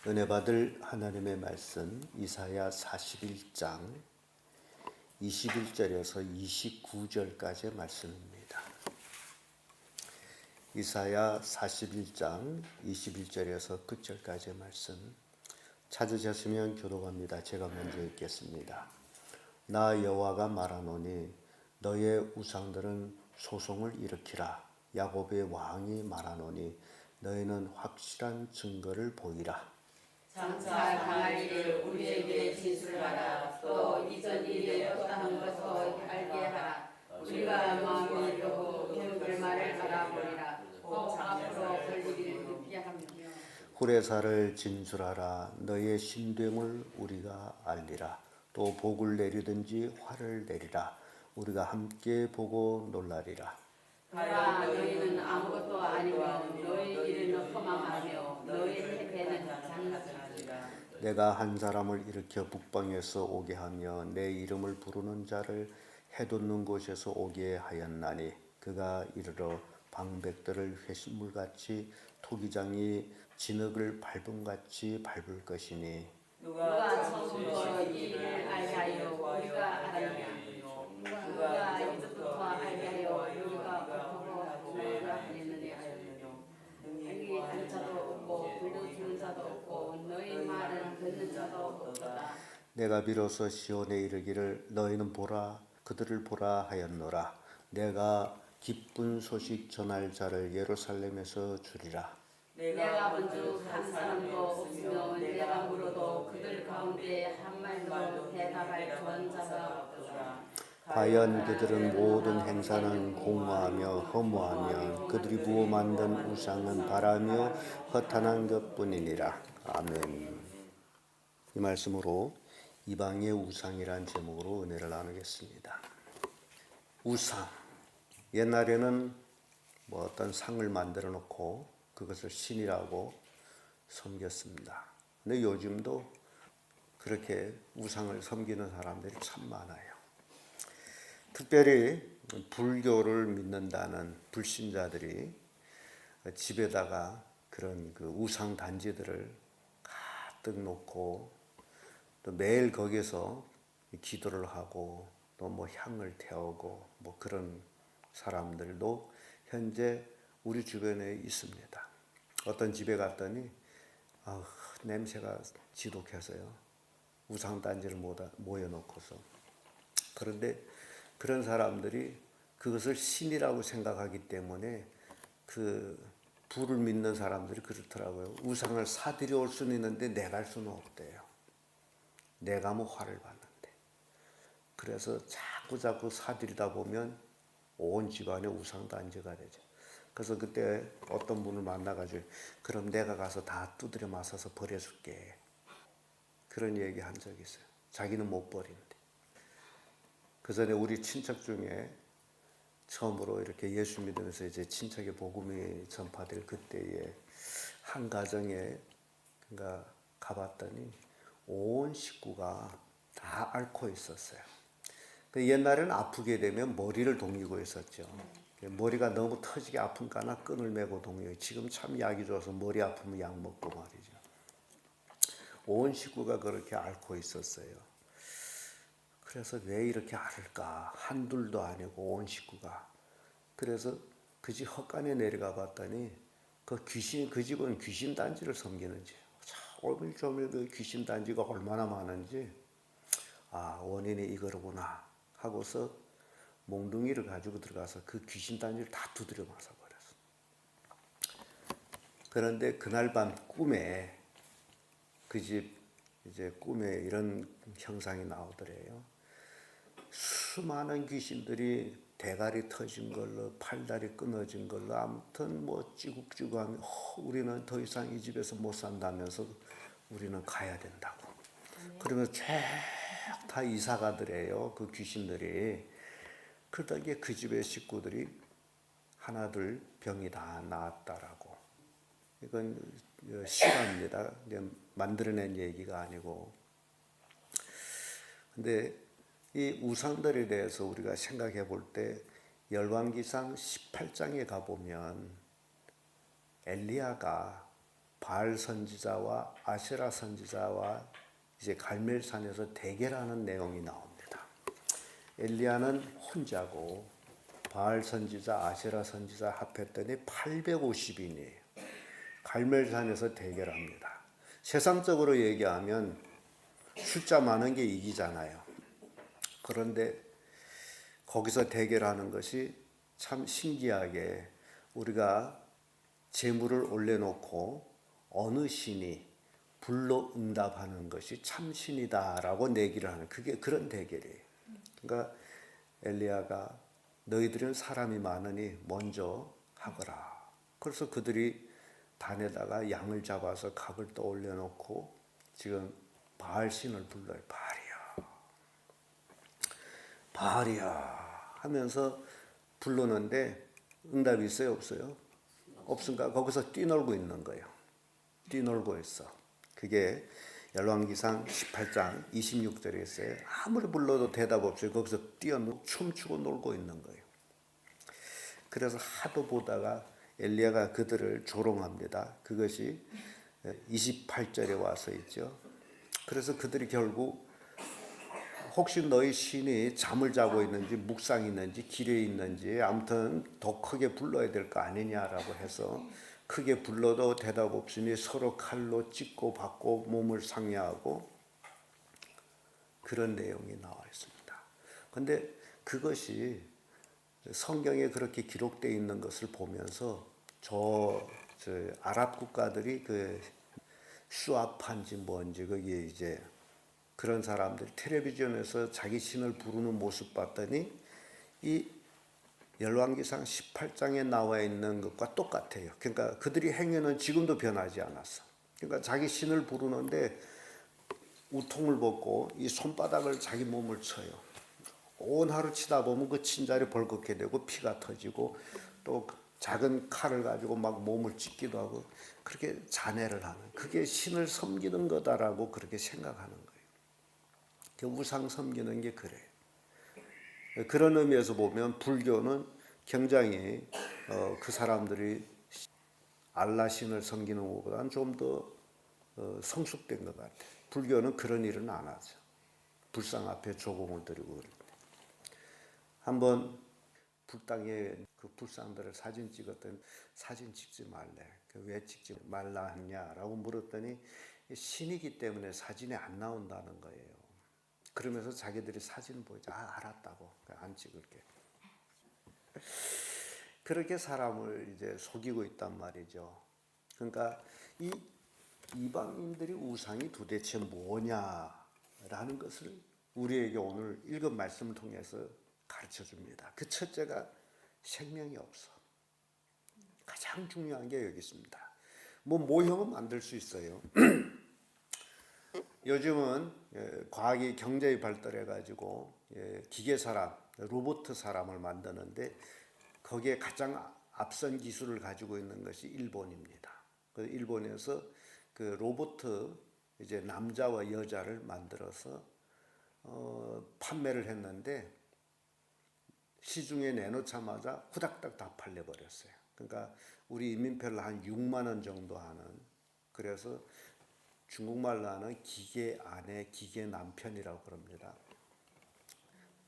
은혜 받을 하나님의 말씀 이사야 41장 21절에서 29절까지의 말씀입니다. 이사야 41장 21절에서 9절까지의 말씀 찾으셨으면 교독합니다. 제가 먼저 읽겠습니다. 나 여호와가 말하노니 너의 우상들은 소송을 일으키라. 야곱의 왕이 말하노니 너희는 확실한 증거를 보이라. 장차 당할 일을 우리에게 진술하라. 또 이전 일이 어떠한 것도 알게 하라. 우리가 마음을 열고 결말을 알아보리라. 또 앞으로 볼 일을 듣게 하며 후레사를 진술하라. 너의 신됨을 우리가 알리라. 또 복을 내리든지 화를 내리라. 우리가 함께 보고 놀라리라. 가라. 너희는 아무것도 아니며 너희 일은 허망하며 너희 패배는 장난이라. 내가 한 사람을 일으켜 북방에서 오게 하며 내 이름을 부르는 자를 해돋는 곳에서 오게 하였나니 그가 이르러 방백들을 회신물같이 토기장이 진흙을 밟음같이 밟을 것이니 누가 처음으로 이 일을 알게 하여 우리가 알았냐. 누가 이제부터 알게 하여 우리가 어떻고 누가 하느냐 하였느냐. 여기 한 자도 없고 불러주는 자도 없고 너희 말은 듣는 자도 없도다. 내가 비로소 시온에 이르기를 너희는 보라 그들을 보라 하였노라. 내가 기쁜 소식 전할 자를 예루살렘에서 주리라. 내가 본즉 한 사람도 없으며 내가 물어도 그들 가운데 한 말도 대답할 좋은 자가 없도다. 과연 그들은 모든 행사는 공허하며 허무하며 그들이 부어 만든 우상은 바라며 허탄한 것뿐이니라. 아멘. 이 말씀으로 이방의 우상이란 제목으로 은혜를 나누겠습니다. 우상. 옛날에는 어떤 상을 만들어 놓고 그것을 신이라고 섬겼습니다. 근데 요즘도 그렇게 우상을 섬기는 사람들이 참 많아요. 특별히 불교를 믿는다는 불신자들이 집에다가 그런 그 우상 단지들을 가득 놓고 또 매일 거기서 기도를 하고 또 뭐 향을 태우고 뭐 그런 사람들도 현재 우리 주변에 있습니다. 어떤 집에 갔더니 냄새가 지독해서요. 우상 단지를 모여놓고서 그런데 그런 사람들이 그것을 신이라고 생각하기 때문에 그 불을 믿는 사람들이 그렇더라고요. 우상을 사들여 올 수는 있는데 내가 할 수는 없대요. 내가 뭐 화를 받는데. 그래서 자꾸 사들이다 보면 온 집안에 우상 단지가 되죠. 그래서 그때 어떤 분을 만나가지고 그럼 내가 가서 다 두드려 맞아서 버려줄게. 그런 얘기 한 적이 있어요. 자기는 못 버린대. 그 전에 우리 친척 중에 처음으로 이렇게 예수 믿으면서 이제 친척의 복음이 전파될 그때에 한 가정에 그러니까 가봤더니 온 식구가 다 앓고 있었어요. 옛날에는 아프게 되면 머리를 동이고 있었죠. 머리가 너무 터지게 아픈가나 끈을 메고 동요. 지금 참 약이 좋아서 머리 아프면 약 먹고 말이죠. 온 식구가 그렇게 앓고 있었어요. 그래서 왜 이렇게 앓을까? 한둘도 아니고 온 식구가. 그래서 그 집 헛간에 내려가 봤더니 그 집은 귀신 단지를 섬기는지. 오밀조밀 그 귀신 단지가 얼마나 많은지. 원인이 이거로구나 하고서 몽둥이를 가지고 들어가서 그 귀신 단지를 다 두드려 맞아 버렸어. 그런데 그날 밤 꿈에 그 집 이제 꿈에 이런 형상이 나오더래요. 수많은 귀신들이 대가리 터진 걸로 팔다리 끊어진 걸로 아무튼 뭐 찌국찌국하면 우리는 더 이상 이 집에서 못 산다면서 우리는 가야 된다고. 그러면 쫙 다 이사 가더래요. 그 귀신들이. 그러다가 그 집의 식구들이 하나둘 병이 다 나았다라고. 이건 실화입니다. 만들어낸 얘기가 아니고. 근데 이 우상들에 대해서 우리가 생각해 볼 때 열왕기상 18장에 가보면 엘리야가 바알 선지자와 아세라 선지자와 이제 갈멜산에서 대결하는 내용이 나옵니다. 엘리야는 혼자고 바알 선지자, 아세라 선지자 합했더니 850인이에요. 갈멜산에서 대결합니다. 세상적으로 얘기하면 숫자 많은 게 이기잖아요. 그런데 거기서 대결하는 것이 참 신기하게 우리가 제물을 올려놓고 어느 신이 불로 응답하는 것이 참 신이다라고 내기를 하는 그게 그런 대결이에요. 그러니까 엘리야가 너희들은 사람이 많으니 먼저 하거라. 그래서 그들이 단에다가 양을 잡아서 각을 떠올려 놓고 지금 바알 신을 불러요. 바알이야 하면서 부르는데 응답이 있어요, 없어요? 없으니까 거기서 뛰놀고 있는 거예요. 뛰놀고 있어. 그게 열왕기상 18장 26절에 있어요. 아무리 불러도 대답 없어요. 거기서 춤추고 놀고 있는 거예요. 그래서 하도 보다가 엘리야가 그들을 조롱합니다. 그것이 28절에 와서 있죠. 그래서 그들이 결국 혹시 너희 신이 잠을 자고 있는지 묵상이 있는지 길에 있는지 아무튼 더 크게 불러야 될 거 아니냐라고 해서 크게 불러도 대답 없으니 서로 칼로 찢고 받고 몸을 상해하고 그런 내용이 나와 있습니다. 그런데 그것이 성경에 그렇게 기록되어 있는 것을 보면서 저 아랍 국가들이 그 수아판지 뭔지 거기에 이제 그런 사람들이 텔레비전에서 자기 신을 부르는 모습 봤더니 이 열왕기상 18장에 나와 있는 것과 똑같아요. 그러니까 그들이 행위는 지금도 변하지 않았어. 그러니까 자기 신을 부르는데 우통을 벗고 이 손바닥을 자기 몸을 쳐요. 온 하루 치다 보면 그 친자리 벌겋게 되고 피가 터지고 또 작은 칼을 가지고 막 몸을 찢기도 하고 그렇게 잔해를 하는 그게 신을 섬기는 거다라고 그렇게 생각하는 거예요. 우상 섬기는 게 그래요. 그런 의미에서 보면 불교는 굉장히 그 사람들이 알라 신을 섬기는 것보다는 좀 더 성숙된 것 같아요. 불교는 그런 일은 안 하죠. 불상 앞에 조공을 드리고 그럴 때. 한번 불당에 그 불상들을 사진 찍었더니 사진 찍지 말래. 왜 찍지 말라 했냐라고 물었더니 신이기 때문에 사진에 안 나온다는 거예요. 그러면서 자기들이 사진 보이자 알았다고 안 찍을게. 그렇게 사람을 이제 속이고 있단 말이죠. 그러니까 이 이방인들이 우상이 도대체 뭐냐라는 것을 우리에게 오늘 읽은 말씀을 통해서 가르쳐 줍니다. 그 첫째가 생명이 없어. 가장 중요한 게 여기 있습니다. 뭐 모형은 만들 수 있어요. 요즘은 과학이 굉장히 발달해 가지고 기계 사람, 로봇 사람을 만드는데 거기에 가장 앞선 기술을 가지고 있는 것이 일본입니다. 그 일본에서 그 로봇 이제 남자와 여자를 만들어서 판매를 했는데 시중에 내놓자마자 후닥닥 다 팔려버렸어요. 그러니까 우리 인민표를 한 6만 원 정도 하는 그래서 중국말로 하는 기계 아내, 기계 남편이라고 그럽니다.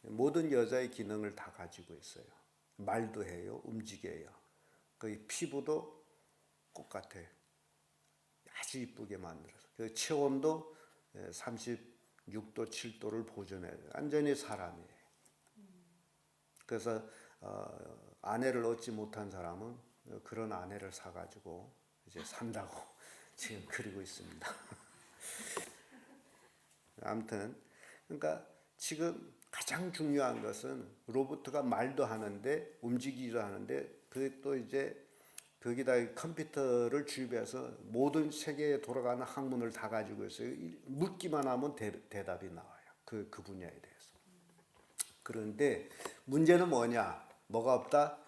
모든 여자의 기능을 다 가지고 있어요. 말도 해요, 움직여요. 거의 피부도 똑같아요. 아주 이쁘게 만들어서. 그 체온도 36도, 7도를 보존해요. 완전히 사람이에요. 그래서 아내를 얻지 못한 사람은 그런 아내를 사가지고 이제 산다고 지금 그리고 있습니다. 아무튼 그러니까 지금 가장 중요한 것은 로봇가 말도 하는데 움직이기도 하는데 그 또 이제 거기다 컴퓨터를 주입해서 모든 세계에 돌아가는 학문을 다 가지고 있어요. 묻기만 하면 대답이 나와요. 그 분야에 대해서. 그런데 문제는 뭐냐? 뭐가 없다?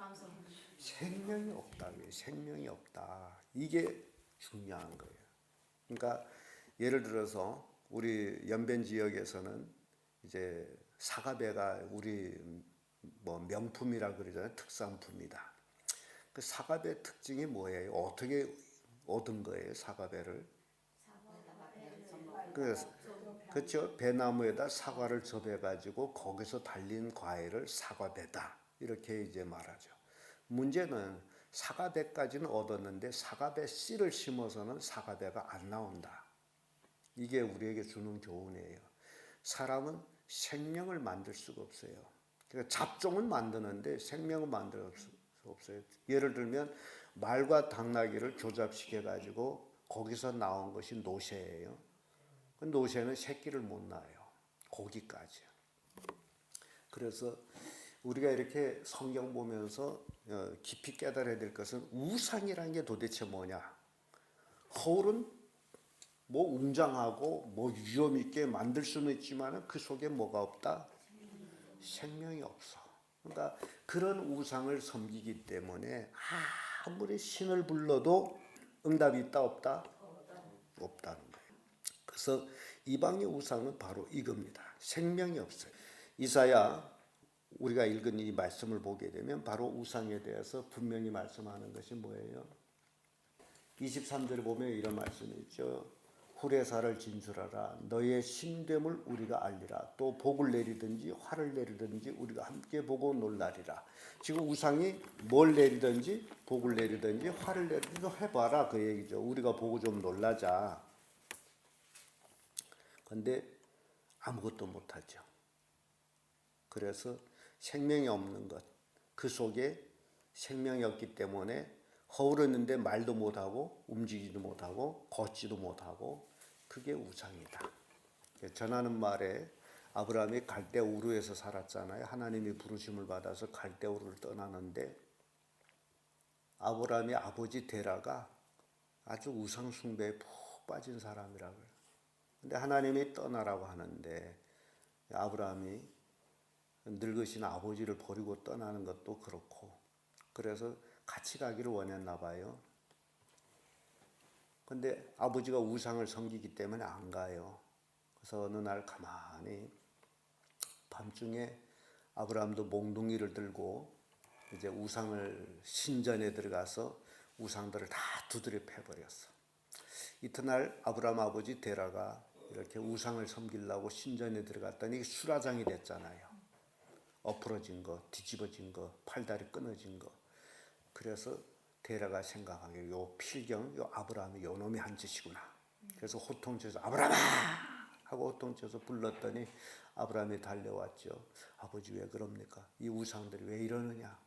생명이 없다. 생명이 없다. 이게 중요한 거예요. 그러니까 예를 들어서 우리 연변 지역에서는 이제 사과배가 우리 뭐 명품이라 그러잖아요. 특산품이다. 그 사과배 특징이 뭐예요? 어떻게 얻은 거예요. 사과배를. 사과에다가 배를 접는 그래서 그렇죠. 배나무에다 사과를 접해가지고 거기서 달린 과일을 사과배다 이렇게 이제 말하죠. 문제는 사과배까지는 얻었는데 사과배 씨를 심어서는 사과배가 안 나온다. 이게 우리에게 주는 교훈이에요. 사람은 생명을 만들 수가 없어요. 그러니까 잡종은 만드는데 생명을 만들 수 없어요. 예를 들면 말과 당나귀를 교잡시켜가지고 거기서 나온 것이 노새예요. 그 노새는 새끼를 못 낳아요. 고기까지요. 그래서 우리가 이렇게 성경 보면서 깊이 깨달아야 될 것은 우상이라는 게 도대체 뭐냐. 허울은 뭐 웅장하고 뭐 위험 있게 만들 수는 있지만 그 속에 뭐가 없다? 생명이 없어. 그러니까 그런 우상을 섬기기 때문에 아무리 신을 불러도 응답이 있다 없다? 없다는 거예요. 그래서 이방의 우상은 바로 이겁니다. 생명이 없어요. 이사야 우리가 읽은 이 말씀을 보게 되면 바로 우상에 대해서 분명히 말씀하는 것이 뭐예요? 23절에 보면 이런 말씀이 있죠. 후레사를 진술하라. 너의 신됨을 우리가 알리라. 또 복을 내리든지 화를 내리든지 우리가 함께 보고 놀라리라. 지금 우상이 뭘 내리든지 복을 내리든지 화를 내리든지 해봐라 그 얘기죠. 우리가 보고 좀 놀라자. 근데 아무것도 못하죠. 그래서 생명이 없는 것, 그 속에 생명이 없기 때문에 허울었는데 말도 못하고 움직이지도 못하고 걷지도 못하고 그게 우상이다. 전하는 말에 아브라함이 갈대 우르에서 살았잖아요. 하나님이 부르심을 받아서 갈대 우르를 떠나는데 아브라함의 아버지 데라가 아주 우상 숭배에 푹 빠진 사람이라고요. 근데 하나님이 떠나라고 하는데 아브라함이 늙으신 아버지를 버리고 떠나는 것도 그렇고 그래서 같이 가기를 원했나 봐요. 근데 아버지가 우상을 섬기기 때문에 안 가요. 그래서 어느 날 가만히 밤중에 아브라함도 몽둥이를 들고 이제 우상을 신전에 들어가서 우상들을 다 두드려 패버렸어. 이튿날 아브라함 아버지 데라가 이렇게 우상을 섬기려고 신전에 들어갔더니 수라장이 됐잖아요. 엎어진 거, 뒤집어진 거, 팔다리 끊어진 거. 그래서 데라가 생각하기에 요 필경, 요 아브라함이 요 놈이 한 짓이구나. 그래서 호통쳐서 아브라함아! 하고 호통쳐서 불렀더니 아브라함이 달려왔죠. 아버지 왜 그럽니까? 이 우상들이 왜 이러느냐?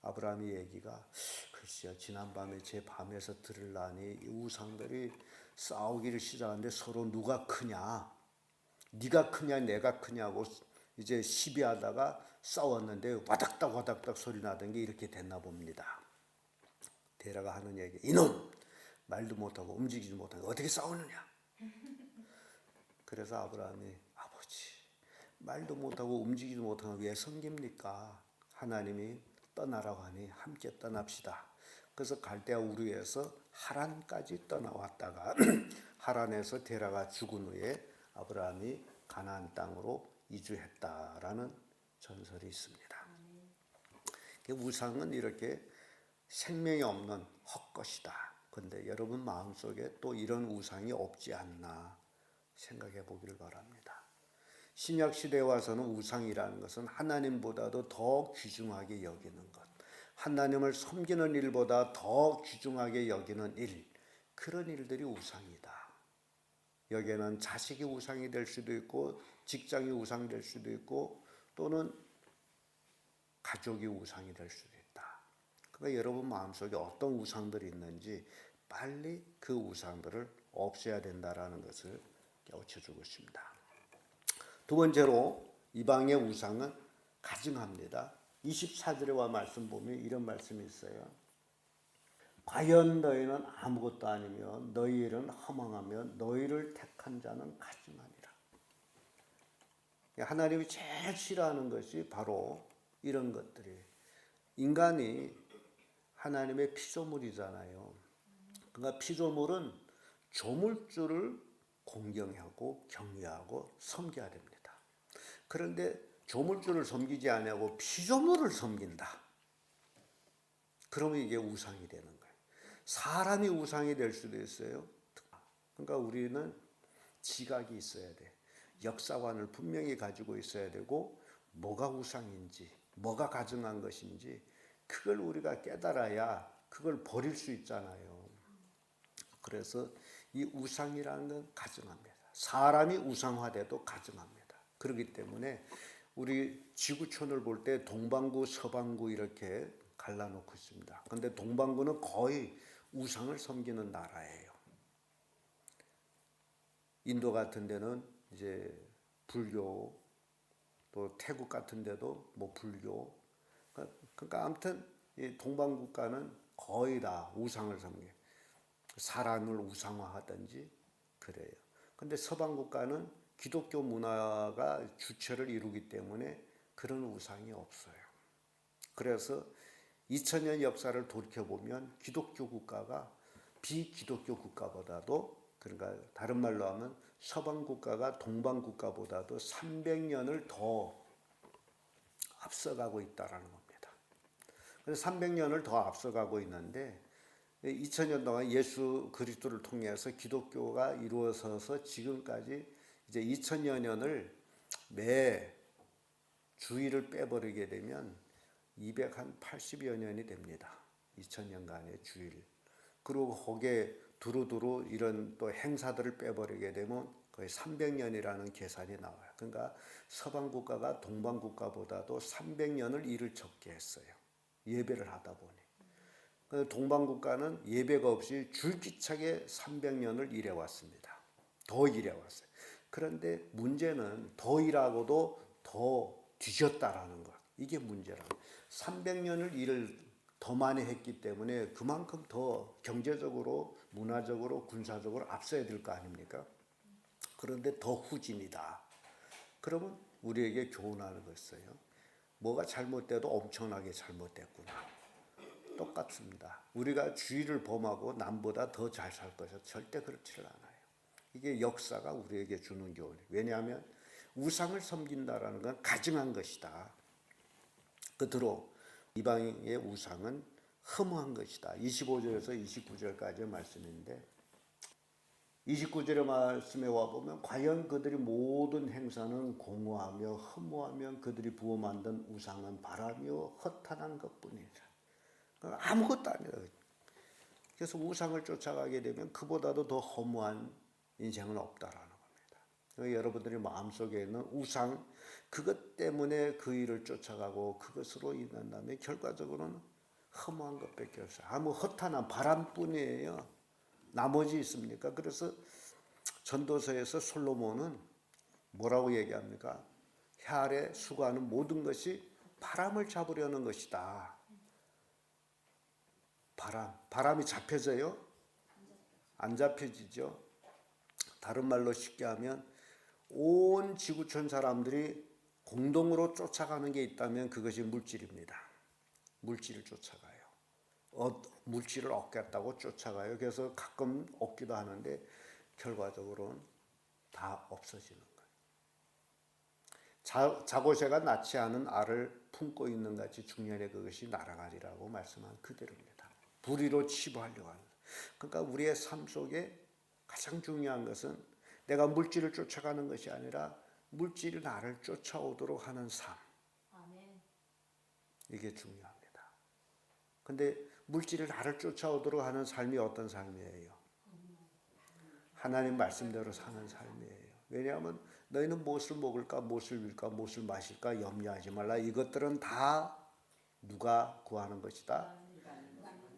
아브라함의 얘기가 글쎄요. 지난밤에 제 밤에서 들으려니 이 우상들이 싸우기를 시작하는데 서로 누가 크냐? 네가 크냐 내가 크냐고 이제 시비하다가 싸웠는데 와닥닥 와닥닥 소리 나던 게 이렇게 됐나 봅니다. 데라가 하는 얘기 이놈 말도 못하고 움직이지 못하고 어떻게 싸우느냐. 그래서 아브라함이 아버지 말도 못하고 움직이지 못하고 왜 섬깁니까? 하나님이 떠나라고 하니 함께 떠납시다. 그래서 갈대아 우르에서 하란까지 떠나왔다가 하란에서 데라가 죽은 후에 아브라함이 가나안 땅으로 이주했다라는 전설이 있습니다. 우상은 이렇게 생명이 없는 헛것이다. 근데 여러분 마음속에 또 이런 우상이 없지 않나 생각해 보기를 바랍니다. 신약 시대에 와서는 우상이라는 것은 하나님보다도 더 귀중하게 여기는 것, 하나님을 섬기는 일보다 더 귀중하게 여기는 일, 그런 일들이 우상이다. 여기에는 자식이 우상이 될 수도 있고 직장이 우상이 될 수도 있고 또는 가족이 우상이 될 수도 있다. 그러니까 여러분 마음속에 어떤 우상들이 있는지 빨리 그 우상들을 없애야 된다는 것을 깨우쳐주고 있습니다. 두 번째로 이방의 우상은 가증합니다. 24절에 말씀 보면 이런 말씀이 있어요. 과연 너희는 아무것도 아니며 너희 일은 허망하며 너희를 택한 자는 가증하니라. 하나님이 제일 싫어하는 것이 바로 이런 것들이 인간이 하나님의 피조물이잖아요. 그러니까 피조물은 조물주를 공경하고 경외하고 섬겨야 됩니다. 그런데 조물주를 섬기지 않고 피조물을 섬긴다. 그러면 이게 우상이 되는 거예요. 사람이 우상이 될 수도 있어요. 그러니까 우리는 지각이 있어야 돼. 역사관을 분명히 가지고 있어야 되고 뭐가 우상인지 뭐가 가증한 것인지 그걸 우리가 깨달아야 그걸 버릴 수 있잖아요. 그래서 이 우상이라는 건 가증합니다. 사람이 우상화돼도 가증합니다. 그렇기 때문에 우리 지구촌을 볼 때 동방구, 서방구 이렇게 갈라놓고 있습니다. 그런데 동방구는 거의 우상을 섬기는 나라예요. 인도 같은 데는 이제 불교, 또 태국 같은 데도 뭐 불교. 그러니까 아무튼 이 동방 국가는 거의 다 우상을 섬겨. 사람을 우상화하든지 그래요. 근데 서방 국가는 기독교 문화가 주체를 이루기 때문에 그런 우상이 없어요. 그래서 2000년 역사를 돌이켜보면 기독교 국가가 비기독교 국가보다도, 그러니까 다른 말로 하면 서방 국가가 동방 국가보다도 300년을 더 앞서가고 있다라는 겁니다. 그래서 300년을 더 앞서가고 있는데 2000년 동안 예수 그리스도를 통해서 기독교가 이루어져서 지금까지 이제 2000여 년을 매 주일을 빼버리게 되면 280여 년이 됩니다. 2000년간의 주일. 그리고 거기에 두루두루 이런 또 행사들을 빼버리게 되면 거의 300년이라는 계산이 나와요. 그러니까 서방 국가가 동방 국가보다도 300년을 일을 적게 했어요. 예배를 하다 보니. 동방 국가는 예배가 없이 줄기차게 300년을 일해왔습니다. 더 일해왔어요. 그런데 문제는 더 일하고도 더 뒤졌다라는 것. 이게 문제라고. 300년을 일을 더 많이 했기 때문에 그만큼 더 경제적으로, 문화적으로, 군사적으로 앞서야 될 거 아닙니까? 그런데 더 후진이다. 그러면 우리에게 교훈하는 것이에요. 뭐가 잘못돼도 엄청나게 잘못됐구나. 똑같습니다. 우리가 주의를 범하고 남보다 더 잘 살 것이 절대 그렇지를 않아요. 이게 역사가 우리에게 주는 교훈이에요. 왜냐하면 우상을 섬긴다라는 건 가증한 것이다. 끝으로 이방인의 우상은 허무한 것이다. 25절에서 29절까지의 말씀인데 29절의 말씀에 와보면 과연 그들이 모든 행사는 공허하며 허무하며 그들이 부어 만든 우상은 바라며 허탄한 것뿐이라. 아무것도 아니다. 그래서 우상을 쫓아가게 되면 그보다도 더 허무한 인생은 없다라는 겁니다. 여러분들이 마음속에 있는 우상, 그것 때문에 그 일을 쫓아가고 그것으로 인한다면 결과적으로는 허무한 것밖에 없어요. 아무 허탄한 바람뿐이에요. 나머지 있습니까? 그래서 전도서에서 솔로몬은 뭐라고 얘기합니까? 해 아래 수고하는 모든 것이 바람을 잡으려는 것이다. 바람이 잡혀져요? 안 잡혀지죠. 다른 말로 쉽게 하면 온 지구촌 사람들이 공동으로 쫓아가는 게 있다면 그것이 물질입니다. 물질을 쫓아가요. 물질을 얻겠다고 쫓아가요. 그래서 가끔 얻기도 하는데 결과적으로는 다 없어지는 거예요. 자고새가 낳지 않은 알을 품고 있는 같이 중년에 그것이 날아가리라고 말씀한 그대로입니다. 불의로 치부하려고 하는. 그러니까 우리의 삶 속에 가장 중요한 것은 내가 물질을 쫓아가는 것이 아니라 물질이 나를 쫓아오도록 하는 삶. 이게 중요합니다. 근데 물질이 나를 쫓아오도록 하는 삶이 어떤 삶이에요? 하나님 말씀대로 사는 삶이에요. 왜냐하면 너희는 무엇을 먹을까, 무엇을 입을까, 무엇을 마실까 염려하지 말라. 이것들은 다 누가 구하는 것이다?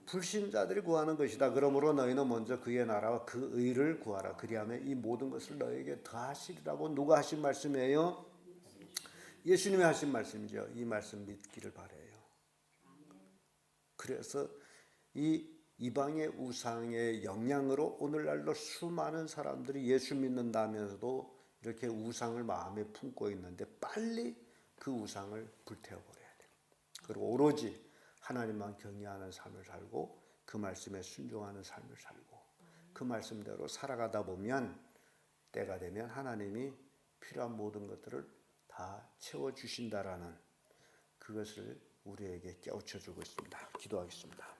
불신자들이 구하는 것이다. 그러므로 너희는 먼저 그의 나라와 그 의를 구하라. 그리하면 이 모든 것을 너희에게 더하시리라고 누가 하신 말씀이에요? 예수님이 하신 말씀이죠. 이 말씀 믿기를 바라요. 그래서 이 이방의 우상의 영향으로 오늘날로 수많은 사람들이 예수 믿는다면서도 이렇게 우상을 마음에 품고 있는데 빨리 그 우상을 불태워버려야 돼요. 그리고 오로지 하나님만 경외하는 삶을 살고 그 말씀에 순종하는 삶을 살고 그 말씀대로 살아가다 보면 때가 되면 하나님이 필요한 모든 것들을 다 채워주신다라는 그것을 우리에게 깨우쳐 주고 있습니다. 기도하겠습니다.